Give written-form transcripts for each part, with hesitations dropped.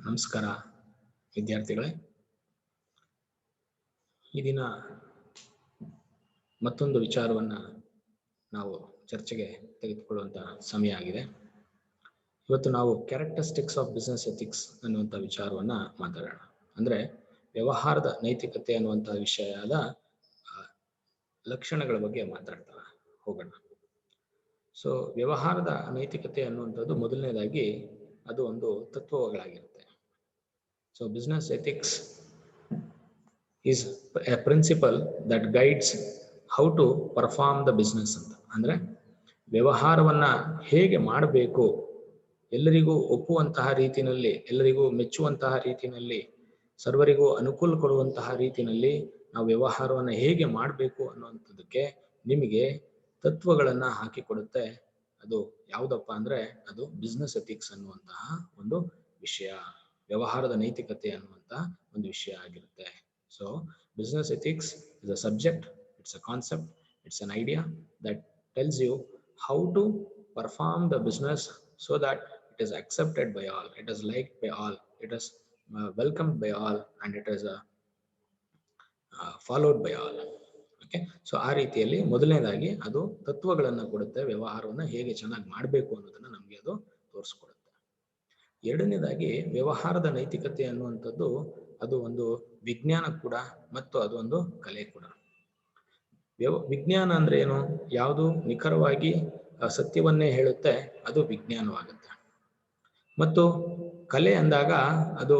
ನಮಸ್ಕಾರ ವಿದ್ಯಾರ್ಥಿಗಳೇ. ಈ ದಿನ ಮತ್ತೊಂದು ವಿಚಾರವನ್ನು ನಾವು ಚರ್ಚೆಗೆ ತೆಗೆದುಕೊಳ್ಳುವಂಥ ಸಮಯ ಆಗಿದೆ. ಇವತ್ತು ನಾವು ಕ್ಯಾರೆಕ್ಟರಿಸ್ಟಿಕ್ಸ್ ಆಫ್ ಬಿಸ್ನೆಸ್ ಎಥಿಕ್ಸ್ ಅನ್ನುವಂಥ ವಿಚಾರವನ್ನು ಮಾತಾಡೋಣ. ಅಂದರೆ ವ್ಯವಹಾರದ ನೈತಿಕತೆ ಅನ್ನುವಂಥ ವಿಷಯದ ಲಕ್ಷಣಗಳ ಬಗ್ಗೆ ಮಾತಾಡ್ತಾ ಹೋಗೋಣ. ಸೊ ವ್ಯವಹಾರದ ನೈತಿಕತೆ ಅನ್ನುವಂಥದ್ದು ಮೊದಲನೇದಾಗಿ ಅದು ಒಂದು ತತ್ವಗಳಾಗಿರುತ್ತೆ. So business ethics is a principle that guides how to perform the business ಅಂತ. ಅಂದರೆ ವ್ಯವಹಾರವನ್ನು ಹೇಗೆ ಮಾಡಬೇಕು, ಎಲ್ಲರಿಗೂ ಒಪ್ಪುವಂತಹ ರೀತಿಯಲ್ಲಿ, ಎಲ್ಲರಿಗೂ ಮೆಚ್ಚುವಂತಹ ರೀತಿಯಲ್ಲಿ, ಸರ್ವರಿಗೂ ಅನುಕೂಲ ಕೊಡುವಂತಹ ರೀತಿಯಲ್ಲಿ ನಾವು ವ್ಯವಹಾರವನ್ನು ಹೇಗೆ ಮಾಡಬೇಕು ಅನ್ನುವಂಥದ್ದಕ್ಕೆ ನಿಮಗೆ ತತ್ವಗಳನ್ನು ಹಾಕಿಕೊಡುತ್ತೆ. ಅದು ಯಾವುದಪ್ಪ ಅಂದರೆ ಅದು ಬಿಸ್ನೆಸ್ ಎಥಿಕ್ಸ್ ಅನ್ನುವಂತಹ ಒಂದು ವಿಷಯ, ವ್ಯವಹಾರದ ನೈತಿಕತೆ ಅನ್ನುವಂಥ ಒಂದು ವಿಷಯ ಆಗಿರುತ್ತೆ. So business ethics is a subject, it's a concept, it's an idea that tells you how to perform the business so that it is accepted by all, it is liked by all, it is welcomed by all, and it is followed by all. Okay, so ಆ ರೀತಿಯಲ್ಲಿ ಮೊದಲನೇದಾಗಿ ಅದು ತತ್ವಗಳನ್ನು ಕೊಡುತ್ತೆ, ವ್ಯವಹಾರವನ್ನು ಹೇಗೆ ಚೆನ್ನಾಗಿ ಮಾಡಬೇಕು ಅನ್ನೋದನ್ನು ನಮಗೆ ಅದು ತೋರಿಸ್ಕೊಡುತ್ತೆ. ಎರಡನೇದಾಗಿ ವ್ಯವಹಾರದ ನೈತಿಕತೆ ಅನ್ನುವಂಥದ್ದು ಅದು ಒಂದು ವಿಜ್ಞಾನ ಕೂಡ ಮತ್ತು ಅದು ಒಂದು ಕಲೆ ಕೂಡ. ವಿಜ್ಞಾನ ಅಂದ್ರೆ ಏನು? ಯಾವುದು ನಿಖರವಾಗಿ ಸತ್ಯವನ್ನೇ ಹೇಳುತ್ತೆ ಅದು ವಿಜ್ಞಾನವಾಗುತ್ತೆ. ಮತ್ತು ಕಲೆ ಅಂದಾಗ ಅದು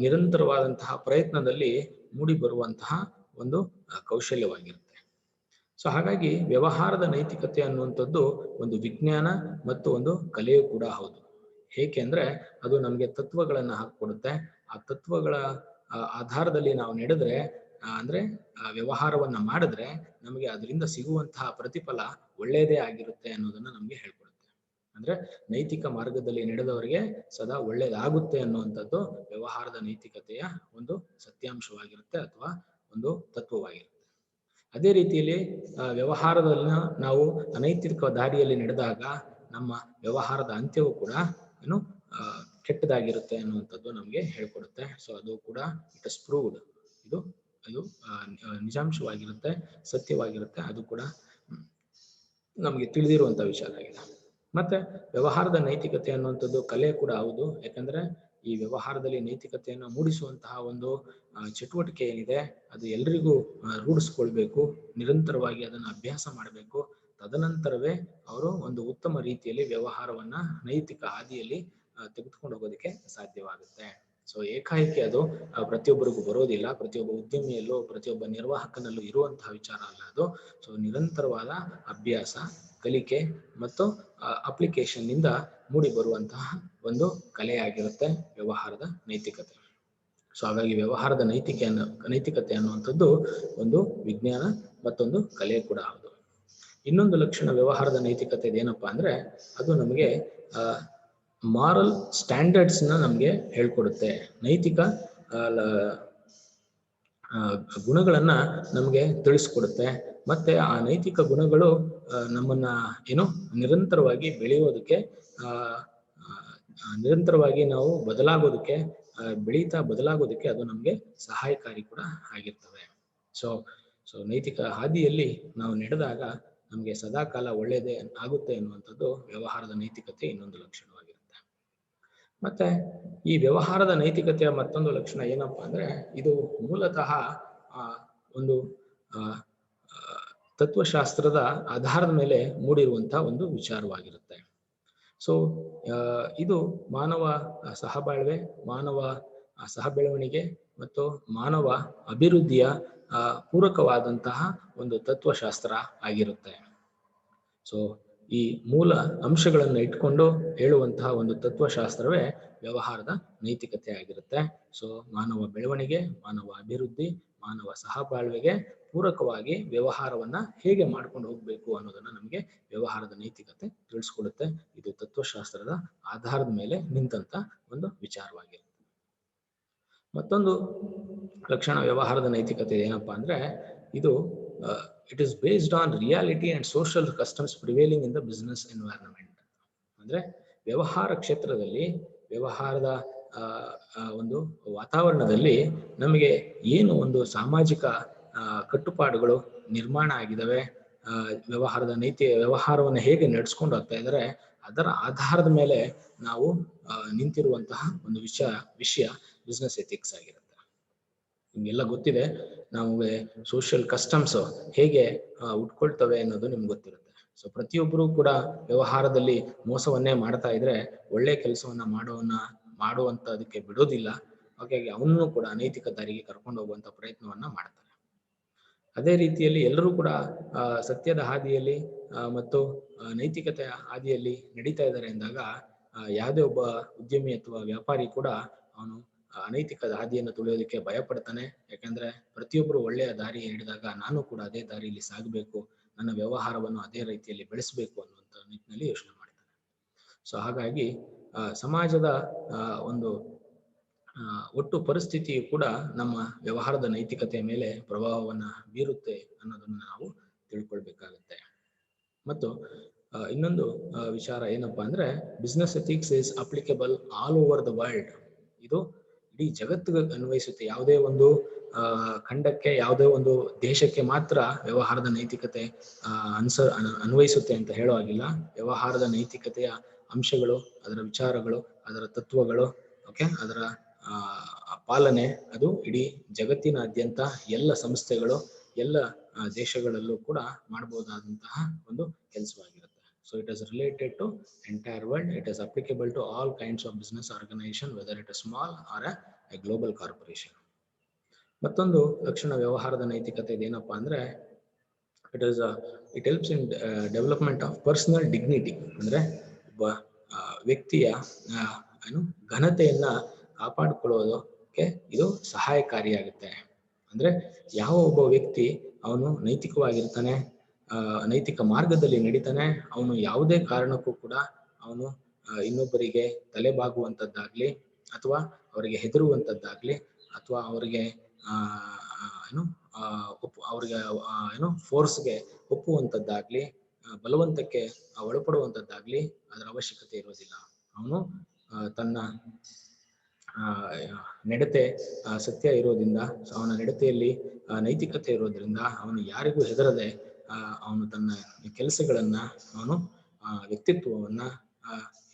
ನಿರಂತರವಾದಂತಹ ಪ್ರಯತ್ನದಲ್ಲಿ ಮೂಡಿ ಬರುವಂತಹ ಒಂದು ಕೌಶಲ್ಯವಾಗಿರುತ್ತೆ. ಸೊ ಹಾಗಾಗಿ ವ್ಯವಹಾರದ ನೈತಿಕತೆ ಅನ್ನುವಂಥದ್ದು ಒಂದು ವಿಜ್ಞಾನ ಮತ್ತು ಒಂದು ಕಲೆಯೂ ಕೂಡ ಹೌದು. ಏಕೆಂದ್ರೆ ಅದು ನಮಗೆ ತತ್ವಗಳನ್ನು ಹಾಕಿಕೊಡುತ್ತೆ. ಆ ತತ್ವಗಳ ಆಧಾರದಲ್ಲಿ ನಾವು ನಡೆದ್ರೆ, ಅಂದ್ರೆ ವ್ಯವಹಾರವನ್ನ ಮಾಡಿದ್ರೆ ನಮಗೆ ಅದರಿಂದ ಸಿಗುವಂತಹ ಪ್ರತಿಫಲ ಒಳ್ಳೆಯದೇ ಆಗಿರುತ್ತೆ ಅನ್ನೋದನ್ನ ನಮಗೆ ಹೇಳ್ಕೊಡುತ್ತೆ. ಅಂದ್ರೆ ನೈತಿಕ ಮಾರ್ಗದಲ್ಲಿ ನಡೆದವರಿಗೆ ಸದಾ ಒಳ್ಳೇದಾಗುತ್ತೆ ಅನ್ನುವಂಥದ್ದು ವ್ಯವಹಾರದ ನೈತಿಕತೆಯ ಒಂದು ಸತ್ಯಾಂಶವಾಗಿರುತ್ತೆ ಅಥವಾ ಒಂದು ತತ್ವವಾಗಿರುತ್ತೆ. ಅದೇ ರೀತಿಯಲ್ಲಿ ವ್ಯವಹಾರದನ್ನ ನಾವು ಅನೈತಿಕ ದಾರಿಯಲ್ಲಿ ನಡೆದಾಗ ನಮ್ಮ ವ್ಯವಹಾರದ ಅಂತ್ಯವೂ ಕೂಡ ಏನು ಕೆಟ್ಟದಾಗಿರುತ್ತೆ ಅನ್ನುವಂಥದ್ದು ನಮಗೆ ಹೇಳ್ಕೊಡುತ್ತೆ. ಸೊ ಅದು ಕೂಡ ಇಟ್ ಇಸ್ ಪ್ರೂವ್ಡ್, ಇದು ನಿಜಾಂಶವಾಗಿರುತ್ತೆ, ಸತ್ಯವಾಗಿರುತ್ತೆ, ಅದು ಕೂಡ ನಮಗೆ ತಿಳಿದಿರುವಂಥ ವಿಚಾರ ಆಗಿದೆ. ಮತ್ತೆ ವ್ಯವಹಾರದ ನೈತಿಕತೆ ಅನ್ನುವಂಥದ್ದು ಕಲೆ ಕೂಡ ಹೌದು. ಯಾಕಂದ್ರೆ ಈ ವ್ಯವಹಾರದಲ್ಲಿ ನೈತಿಕತೆಯನ್ನು ಮೂಡಿಸುವಂತಹ ಒಂದು ಚಟುವಟಿಕೆ ಏನಿದೆ ಅದು ಎಲ್ರಿಗೂ ರೂಢಿಸ್ಕೊಳ್ಬೇಕು, ನಿರಂತರವಾಗಿ ಅದನ್ನು ಅಭ್ಯಾಸ ಮಾಡಬೇಕು. ತದನಂತರವೇ ಅವರು ಒಂದು ಉತ್ತಮ ರೀತಿಯಲ್ಲಿ ವ್ಯವಹಾರವನ್ನ ನೈತಿಕ ಹಾದಿಯಲ್ಲಿ ತೆಗೆದುಕೊಂಡು ಹೋಗೋದಕ್ಕೆ ಸಾಧ್ಯವಾಗುತ್ತೆ. ಸೊ ಏಕಾಏಕಿ ಅದು ಪ್ರತಿಯೊಬ್ಬರಿಗೂ ಬರೋದಿಲ್ಲ, ಪ್ರತಿಯೊಬ್ಬ ಉದ್ಯಮಿಯಲ್ಲೂ ಪ್ರತಿಯೊಬ್ಬ ನಿರ್ವಾಹಕನಲ್ಲೂ ಇರುವಂತಹ ವಿಚಾರ ಅಲ್ಲ ಅದು. ಸೊ ನಿರಂತರವಾದ ಅಭ್ಯಾಸ, ಕಲಿಕೆ ಮತ್ತು ಅಪ್ಲಿಕೇಶನ್ ನಿಂದ ಮೂಡಿ ಬರುವಂತಹ ಒಂದು ಕಲೆಯಾಗಿರುತ್ತೆ ವ್ಯವಹಾರದ ನೈತಿಕತೆ. ಸೊ ಹಾಗಾಗಿ ವ್ಯವಹಾರದ ನೈತಿಕತೆ ಅನ್ನುವಂಥದ್ದು ಒಂದು ವಿಜ್ಞಾನ ಮತ್ತೊಂದು ಕಲೆ ಕೂಡ ಹೌದು. ಇನ್ನೊಂದು ಲಕ್ಷಣ ವ್ಯವಹಾರದ ನೈತಿಕತೆ ಏನಪ್ಪಾ ಅಂದ್ರೆ ಅದು ನಮಗೆ ಮಾರಲ್ ಸ್ಟ್ಯಾಂಡರ್ಡ್ಸ್ ನ ನಮಗೆ ಹೇಳ್ಕೊಡುತ್ತೆ. ನೈತಿಕ ಗುಣಗಳನ್ನ ನಮಗೆ ತಿಳಿಸ್ಕೊಡುತ್ತೆ. ಮತ್ತೆ ಆ ನೈತಿಕ ಗುಣಗಳು ನಮ್ಮನ್ನ ಏನು ನಿರಂತರವಾಗಿ ಬೆಳೆಯೋದಕ್ಕೆ, ನಿರಂತರವಾಗಿ ನಾವು ಬದಲಾಗೋದಕ್ಕೆ, ಬದಲಾಗೋದಕ್ಕೆ ಅದು ನಮಗೆ ಸಹಾಯಕಾರಿ ಕೂಡ ಆಗಿರ್ತವೆ. ಸೊ ನೈತಿಕ ಹಾದಿಯಲ್ಲಿ ನಾವು ನಡೆದಾಗ ನಮಗೆ ಸದಾಕಾಲ ಒಳ್ಳೆಯದೇ ಆಗುತ್ತೆ ಎನ್ನುವಂಥದ್ದು ವ್ಯವಹಾರದ ನೈತಿಕತೆ ಇನ್ನೊಂದು ಲಕ್ಷಣವಾಗಿರುತ್ತೆ. ಮತ್ತೆ ಈ ವ್ಯವಹಾರದ ನೈತಿಕತೆಯ ಮತ್ತೊಂದು ಲಕ್ಷಣ ಏನಪ್ಪಾ ಅಂದ್ರೆ ಇದು ಮೂಲತಃ ಒಂದು ತತ್ವಶಾಸ್ತ್ರದ ಆಧಾರದ ಮೇಲೆ ಮೂಡಿರುವಂತಹ ಒಂದು ವಿಚಾರವಾಗಿರುತ್ತೆ. ಸೊ ಇದು ಮಾನವ ಸಹಬಾಳ್ವೆ, ಮಾನವ ಸಹಬೆಳವಣಿಗೆ ಮತ್ತು ಮಾನವ ಅಭಿವೃದ್ಧಿಯ ಪೂರಕವಾದಂತಹ ಒಂದು ತತ್ವಶಾಸ್ತ್ರ ಆಗಿರುತ್ತೆ. ಸೊ ಈ ಮೂಲ ಅಂಶಗಳನ್ನು ಇಟ್ಕೊಂಡು ಹೇಳುವಂತಹ ಒಂದು ತತ್ವಶಾಸ್ತ್ರವೇ ವ್ಯವಹಾರದ ನೈತಿಕತೆ ಆಗಿರುತ್ತೆ. ಸೊ ಮಾನವ ಬೆಳವಣಿಗೆ, ಮಾನವ ಅಭಿವೃದ್ಧಿ, ಮಾನವ ಸಹಬಾಳ್ವೆಗೆ ಪೂರಕವಾಗಿ ವ್ಯವಹಾರವನ್ನ ಹೇಗೆ ಮಾಡ್ಕೊಂಡು ಹೋಗ್ಬೇಕು ಅನ್ನೋದನ್ನ ನಮಗೆ ವ್ಯವಹಾರದ ನೈತಿಕತೆ ತಿಳಿಸ್ಕೊಡುತ್ತೆ. ಇದು ತತ್ವಶಾಸ್ತ್ರದ ಆಧಾರದ ಮೇಲೆ ನಿಂತ ಒಂದು ವಿಚಾರವಾಗಿರುತ್ತೆ. ಮತ್ತೊಂದು ಲಕ್ಷಣ ವ್ಯವಹಾರದ ನೈತಿಕತೆ ಏನಪ್ಪಾ ಅಂದ್ರೆ ಇದು it is based on reality and social customs prevailing in the business environment. ಅಂದ್ರೆ ವ್ಯವಹಾರ ಕ್ಷೇತ್ರದಲ್ಲಿ ವ್ಯವಹಾರದ ಒಂದು ವಾತಾವರಣದಲ್ಲಿ ನಮಗೆ ಏನು ಒಂದು ಸಾಮಾಜಿಕ ಕಟ್ಟುಪಾಡುಗಳು ನಿರ್ಮಾಣ ಆಗಿದ್ದಾವೆ, ವ್ಯವಹಾರವನ್ನು ಹೇಗೆ ನಡೆಸ್ಕೊಂಡು ಹೋಗ್ತಾ ಇದ್ದಾರೆ, ಅದರ ಆಧಾರದ ಮೇಲೆ ನಾವು ನಿಂತಿರುವಂತಹ ಒಂದು ವಿಷಯ ಬಿಸ್ನೆಸ್ ಎಥಿಕ್ಸ್ ಆಗಿರುತ್ತೆ. ನಿಮ್ಗೆಲ್ಲ ಗೊತ್ತಿದೆ, ನಮಗೆ ಸೋಷಿಯಲ್ ಕಸ್ಟಮ್ಸ್ ಹೇಗೆ ಉಟ್ಕೊಳ್ತವೆ ಅನ್ನೋದು ನಿಮ್ಗೆ ಗೊತ್ತಿರುತ್ತೆ. ಸೊ ಪ್ರತಿಯೊಬ್ಬರು ಕೂಡ ವ್ಯವಹಾರದಲ್ಲಿ ಮೋಸವನ್ನೇ ಮಾಡ್ತಾ ಇದ್ರೆ ಒಳ್ಳೆ ಕೆಲಸವನ್ನ ಮಾಡುವಂತದಕ್ಕೆ ಬಿಡೋದಿಲ್ಲ. ಹಾಗಾಗಿ ಅವನು ಕೂಡ ಅನೈತಿಕ ದಾರಿಗೆ ಕರ್ಕೊಂಡು ಹೋಗುವಂತ ಪ್ರಯತ್ನವನ್ನ ಮಾಡ್ತಾರೆ. ಅದೇ ರೀತಿಯಲ್ಲಿ ಎಲ್ಲರೂ ಕೂಡ ಸತ್ಯದ ಹಾದಿಯಲ್ಲಿ ಮತ್ತು ನೈತಿಕತೆಯ ಹಾದಿಯಲ್ಲಿ ನಡೀತಾ ಇದ್ದಾರೆ ಎಂದಾಗ ಯಾವುದೇ ಒಬ್ಬ ಉದ್ಯಮಿ ಅಥವಾ ವ್ಯಾಪಾರಿ ಕೂಡ ಅವನು ಅನೈತಿಕ ಹಾದಿಯನ್ನು ತುಳಿಯೋದಕ್ಕೆ ಭಯ ಪಡ್ತಾನೆ. ಯಾಕಂದ್ರೆ ಪ್ರತಿಯೊಬ್ಬರು ಒಳ್ಳೆಯ ದಾರಿ ಹಿಡಿದಾಗ ನಾನು ಕೂಡ ಅದೇ ದಾರಿಯಲ್ಲಿ ಸಾಗಬೇಕು, ನನ್ನ ವ್ಯವಹಾರವನ್ನು ಅದೇ ರೀತಿಯಲ್ಲಿ ಬೆಳೆಸಬೇಕು ಅನ್ನುವಂಥ ನಿಟ್ಟಿನಲ್ಲಿ ಯೋಚನೆ ಮಾಡ್ತಾನೆ. ಸೊ ಹಾಗಾಗಿ ಸಮಾಜದ ಒಂದು ಒಟ್ಟು ಪರಿಸ್ಥಿತಿಯು ಕೂಡ ನಮ್ಮ ವ್ಯವಹಾರದ ನೈತಿಕತೆಯ ಮೇಲೆ ಪ್ರಭಾವವನ್ನ ಬೀರುತ್ತೆ ಅನ್ನೋದನ್ನ ನಾವು ತಿಳ್ಕೊಳ್ಬೇಕಾಗತ್ತೆ. ಮತ್ತು ಇನ್ನೊಂದು ವಿಚಾರ ಏನಪ್ಪಾ ಅಂದ್ರೆ, business ethics is applicable all over the world. ಇದು ಇಡೀ ಜಗತ್ತಿಗೆ ಅನ್ವಯಿಸುತ್ತೆ. ಯಾವುದೇ ಒಂದು ಖಂಡಕ್ಕೆ, ಯಾವುದೇ ಒಂದು ದೇಶಕ್ಕೆ ಮಾತ್ರ ವ್ಯವಹಾರದ ನೈತಿಕತೆ ಅನ್ವಯಿಸುತ್ತೆ ಅಂತ ಹೇಳೋ ಹಾಗಿಲ್ಲ. ವ್ಯವಹಾರದ ನೈತಿಕತೆಯ ಅಂಶಗಳು, ಅದರ ವಿಚಾರಗಳು, ಅದರ ತತ್ವಗಳು, ಅದರ ಪಾಲನೆ ಅದು ಇಡೀ ಜಗತ್ತಿನಾದ್ಯಂತ ಎಲ್ಲ ಸಂಸ್ಥೆಗಳು, ಎಲ್ಲ ದೇಶಗಳಲ್ಲೂ ಕೂಡ ಮಾಡಬಹುದಾದಂತಹ ಒಂದು ಕೆಲಸವಾಗಿರುತ್ತೆ. So it is related to entire world. It is applicable to all kinds of business organization, whether it is small or a global corporation. ಮತ್ತೊಂದು ಲಕ್ಷಣ ವ್ಯವಹಾರದ ನೈತಿಕತೆ ಏನಪ್ಪಾ ಅಂದ್ರೆ, it helps in development of personal dignity. ಅಂದ್ರೆ ಒಬ್ಬ ವ್ಯಕ್ತಿಯ ಘನತೆಯನ್ನ ಕಾಪಾಡಿಕೊಳ್ಳೋದಕ್ಕೆ ಇದು ಸಹಾಯಕಾರಿಯಾಗುತ್ತೆ. ಅಂದ್ರೆ ಯಾವ ಒಬ್ಬ ವ್ಯಕ್ತಿ ಅವನು ನೈತಿಕವಾಗಿರ್ತಾನೆ, ನೈತಿಕ ಮಾರ್ಗದಲ್ಲಿ ನಡೀತಾನೆ, ಅವನು ಯಾವುದೇ ಕಾರಣಕ್ಕೂ ಕೂಡ ಅವನು ಇನ್ನೊಬ್ಬರಿಗೆ ತಲೆಬಾಗುವಂಥದ್ದಾಗ್ಲಿ, ಅಥವಾ ಅವರಿಗೆ ಹೆದರುವಂಥದ್ದಾಗ್ಲಿ, ಅಥವಾ ಅವರಿಗೆ ಫೋರ್ಸ್ಗೆ ಒಪ್ಪುವಂಥದ್ದಾಗ್ಲಿ, ಬಲವಂತಕ್ಕೆ ಒಳಪಡುವಂಥದ್ದಾಗ್ಲಿ ಅದರ ಅವಶ್ಯಕತೆ ಇರೋದಿಲ್ಲ. ಅವನು ತನ್ನ ನಡತೆ ಸತ್ಯ ಇರೋದ್ರಿಂದ, ಅವನ ನಡತೆಯಲ್ಲಿ ನೈತಿಕತೆ ಇರೋದ್ರಿಂದ ಅವನು ಯಾರಿಗೂ ಹೆದರದೆ ಅವನು ತನ್ನ ಕೆಲಸಗಳನ್ನ, ಅವನು ವ್ಯಕ್ತಿತ್ವವನ್ನ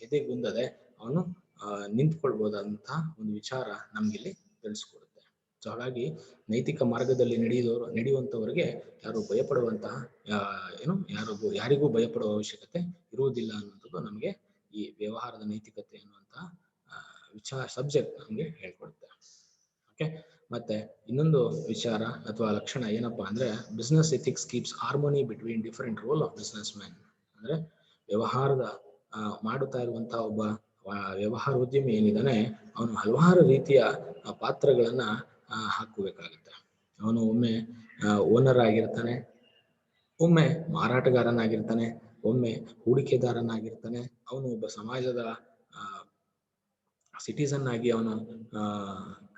ಎದೆಗುಂದದೆ ಅವನು ನಿಂತ್ಕೊಳ್ಬಹುದಂತಹ ಒಂದು ವಿಚಾರ ನಮ್ಗಿಲ್ಲಿ ತಿಳಿಸ್ಕೊಡುತ್ತೆ. ಸೊ ಹಾಗಾಗಿ ನೈತಿಕ ಮಾರ್ಗದಲ್ಲಿ ನಡೆಯುವಂತವರಿಗೆ ಯಾರು ಭಯಪಡುವಂತಹ ಯಾರಿಗೂ ಭಯಪಡುವ ಅವಶ್ಯಕತೆ ಇರುವುದಿಲ್ಲ ಅನ್ನೋದು ನಮಗೆ ಈ ವ್ಯವಹಾರದ ನೈತಿಕತೆ ಅನ್ನುವಂತಹ ಸಬ್ಜೆಕ್ಟ್ ನಮ್ಗೆ ಹೇಳ್ಕೊಡುತ್ತೆ. ಓಕೆ, ಮತ್ತೆ ಇನ್ನೊಂದು ವಿಚಾರ ಅಥವಾ ಲಕ್ಷಣ ಏನಪ್ಪಾ ಅಂದ್ರೆ, business ethics keeps harmony between different role of business man. ಅಂದ್ರೆ ವ್ಯವಹಾರದ ಮಾಡುತ್ತಾ ಇರುವಂತಹ ಒಬ್ಬ ವ್ಯವಹಾರ ಉದ್ಯಮಿ ಏನಿದ್ದಾನೆ, ಅವನು ಹಲವಾರು ರೀತಿಯ ಪಾತ್ರಗಳನ್ನ ಹಾಕಬೇಕಾಗುತ್ತೆ. ಅವನು ಒಮ್ಮೆ ಓನರ್ ಆಗಿರ್ತಾನೆ, ಒಮ್ಮೆ ಮಾರಾಟಗಾರನಾಗಿರ್ತಾನೆ, ಒಮ್ಮೆ ಹೂಡಿಕೆದಾರನಾಗಿರ್ತಾನೆ, ಅವನು ಒಬ್ಬ ಸಮಾಜದ ಸಿಟಿಸನ್ ಆಗಿ ಅವನು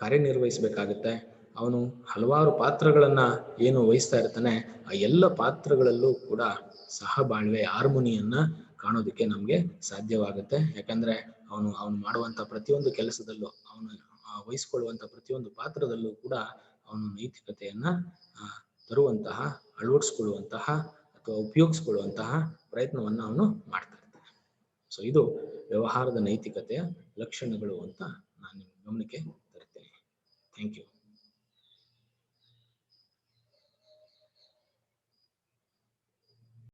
ಕಾರ್ಯನಿರ್ವಹಿಸಬೇಕಾಗುತ್ತೆ. ಅವನು ಹಲವಾರು ಪಾತ್ರಗಳನ್ನ ಏನು ವಹಿಸ್ತಾ ಇರ್ತಾನೆ, ಆ ಎಲ್ಲ ಪಾತ್ರಗಳಲ್ಲೂ ಕೂಡ ಸಹಬಾಳ್ವೆ, ಹಾರ್ಮೋನಿಯನ್ನ ಕಾಣೋದಕ್ಕೆ ನಮ್ಗೆ ಸಾಧ್ಯವಾಗುತ್ತೆ. ಯಾಕಂದ್ರೆ ಅವನು ಮಾಡುವಂತ ಪ್ರತಿಯೊಂದು ಕೆಲಸದಲ್ಲೂ, ಅವನು ವಹಿಸ್ಕೊಳ್ಳುವಂತ ಪ್ರತಿಯೊಂದು ಪಾತ್ರದಲ್ಲೂ ಕೂಡ ಅವನು ನೈತಿಕತೆಯನ್ನ ತರುವಂತಹ, ಅಳವಡಿಸ್ಕೊಳ್ಳುವಂತಹ ಅಥವಾ ಉಪಯೋಗಿಸ್ಕೊಳ್ಳುವಂತಹ ಪ್ರಯತ್ನವನ್ನ ಅವನು ಮಾಡ್ತಾ ಇರ್ತಾನೆ. ಸೊ ಇದು ವ್ಯವಹಾರದ ನೈತಿಕತೆಯ ಲಕ್ಷಣಗಳು ಅಂತ ನಾನು ನಿಮ್ಮ ಗಮನಕ್ಕೆ ತರ್ತೇನೆ. Thank you.